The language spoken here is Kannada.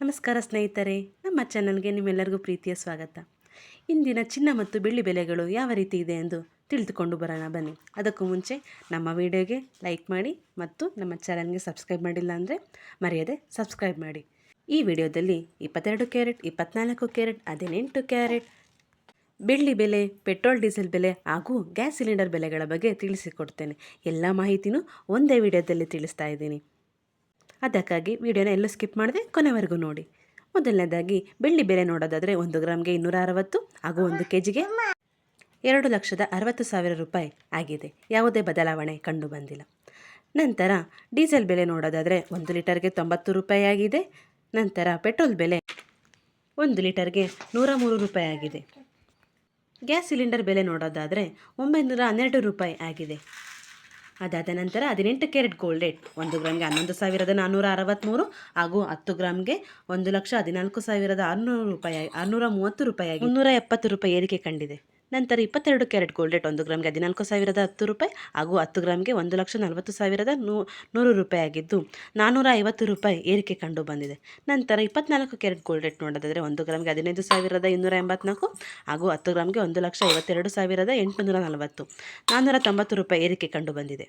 ನಮಸ್ಕಾರ ಸ್ನೇಹಿತರೆ, ನಮ್ಮ ಚಾನಲ್ಗೆ ನಿಮ್ಮೆಲ್ಲರಿಗೂ ಪ್ರೀತಿಯ ಸ್ವಾಗತ. ಇಂದಿನ ಚಿನ್ನ ಮತ್ತು ಬೆಳ್ಳಿ ಬೆಲೆಗಳು ಯಾವ ರೀತಿ ಇದೆ ಎಂದು ತಿಳಿದುಕೊಂಡು ಬರೋಣ ಬನ್ನಿ. ಅದಕ್ಕೂ ಮುಂಚೆ ನಮ್ಮ ವಿಡಿಯೋಗೆ ಲೈಕ್ ಮಾಡಿ ಮತ್ತು ನಮ್ಮ ಚಾನಲ್ಗೆ ಸಬ್ಸ್ಕ್ರೈಬ್ ಮಾಡಿಲ್ಲ ಅಂದರೆ ಮರೆಯದೆ ಸಬ್ಸ್ಕ್ರೈಬ್ ಮಾಡಿ. ಈ ವಿಡಿಯೋದಲ್ಲಿ 22 ಕ್ಯಾರೆಟ್, 24 ಕ್ಯಾರೆಟ್, 18 ಕ್ಯಾರೆಟ್ ಬೆಳ್ಳಿ ಬೆಲೆ, ಪೆಟ್ರೋಲ್ ಡೀಸೆಲ್ ಬೆಲೆ ಹಾಗೂ ಗ್ಯಾಸ್ ಸಿಲಿಂಡರ್ ಬೆಲೆಗಳ ಬಗ್ಗೆ ತಿಳಿಸಿಕೊಡ್ತೇನೆ. ಎಲ್ಲ ಮಾಹಿತಿನೂ ಒಂದೇ ವಿಡಿಯೋದಲ್ಲಿ ತಿಳಿಸ್ತಾ ಇದ್ದೀನಿ. ಅದಕ್ಕಾಗಿ ವಿಡಿಯೋನ ಎಲ್ಲೂ ಸ್ಕಿಪ್ ಮಾಡದೆ ಕೊನೆವರೆಗೂ ನೋಡಿ. ಮೊದಲನೇದಾಗಿ ಬೆಳ್ಳಿ ಬೆಲೆ ನೋಡೋದಾದರೆ 1 ಗ್ರಾಮ್ಗೆ 260 ಹಾಗೂ 1 kgಗೆ 2,60,000 ರೂಪಾಯಿ ಆಗಿದೆ. ಯಾವುದೇ ಬದಲಾವಣೆ ಕಂಡು ಬಂದಿಲ್ಲ. ನಂತರ ಡೀಸೆಲ್ ಬೆಲೆ ನೋಡೋದಾದರೆ 1 ಲೀಟರ್ಗೆ 90 ರೂಪಾಯಿ ಆಗಿದೆ. ನಂತರ ಪೆಟ್ರೋಲ್ ಬೆಲೆ 1 ಲೀಟರ್ಗೆ 103 ರೂಪಾಯಿ ಆಗಿದೆ. ಗ್ಯಾಸ್ ಸಿಲಿಂಡರ್ ಬೆಲೆ ನೋಡೋದಾದರೆ 912 ರೂಪಾಯಿ ಆಗಿದೆ. ಅದಾದ ನಂತರ 18 ಕ್ಯಾರೆಟ್ ಗೋಲ್ಡ್ ರೇಟ್ 1 ಗ್ರಾಮ್ಗೆ 11,463 ಹಾಗೂ 10 ಗ್ರಾಮ್ಗೆ 1,14,600 ರೂಪಾಯಿ 630 ರೂಪಾಯಿ 370 ರೂಪಾಯಿ ಏರಿಕೆ ಕಂಡಿದೆ. ನಂತರ 22 ಕ್ಯಾರೆಟ್ ಗೋಲ್ಡ್ ರೇಟ್ 1 ಗ್ರಾಮ್ಗೆ 14,010 ರೂಪಾಯಿ ಹಾಗೂ 10 ಗ್ರಾಮ್ಗೆ 1,40,100 ರೂಪಾಯಿ ಆಗಿದ್ದು 450 ರೂಪಾಯಿ ಏರಿಕೆ ಕಂಡು ಬಂದಿದೆ. ನಂತರ 24 ಕ್ಯಾರೆಟ್ ಗೋಲ್ಡ್ ರೇಟ್ ನೋಡೋದಾದರೆ 1 ಗ್ರಾಮ್ಗೆ 15,284 ಹಾಗೂ 10 ಗ್ರಾಮ್ಗೆ 1,52,840 490 ರೂಪಾಯಿ ಏರಿಕೆ ಕಂಡು ಬಂದಿದೆ.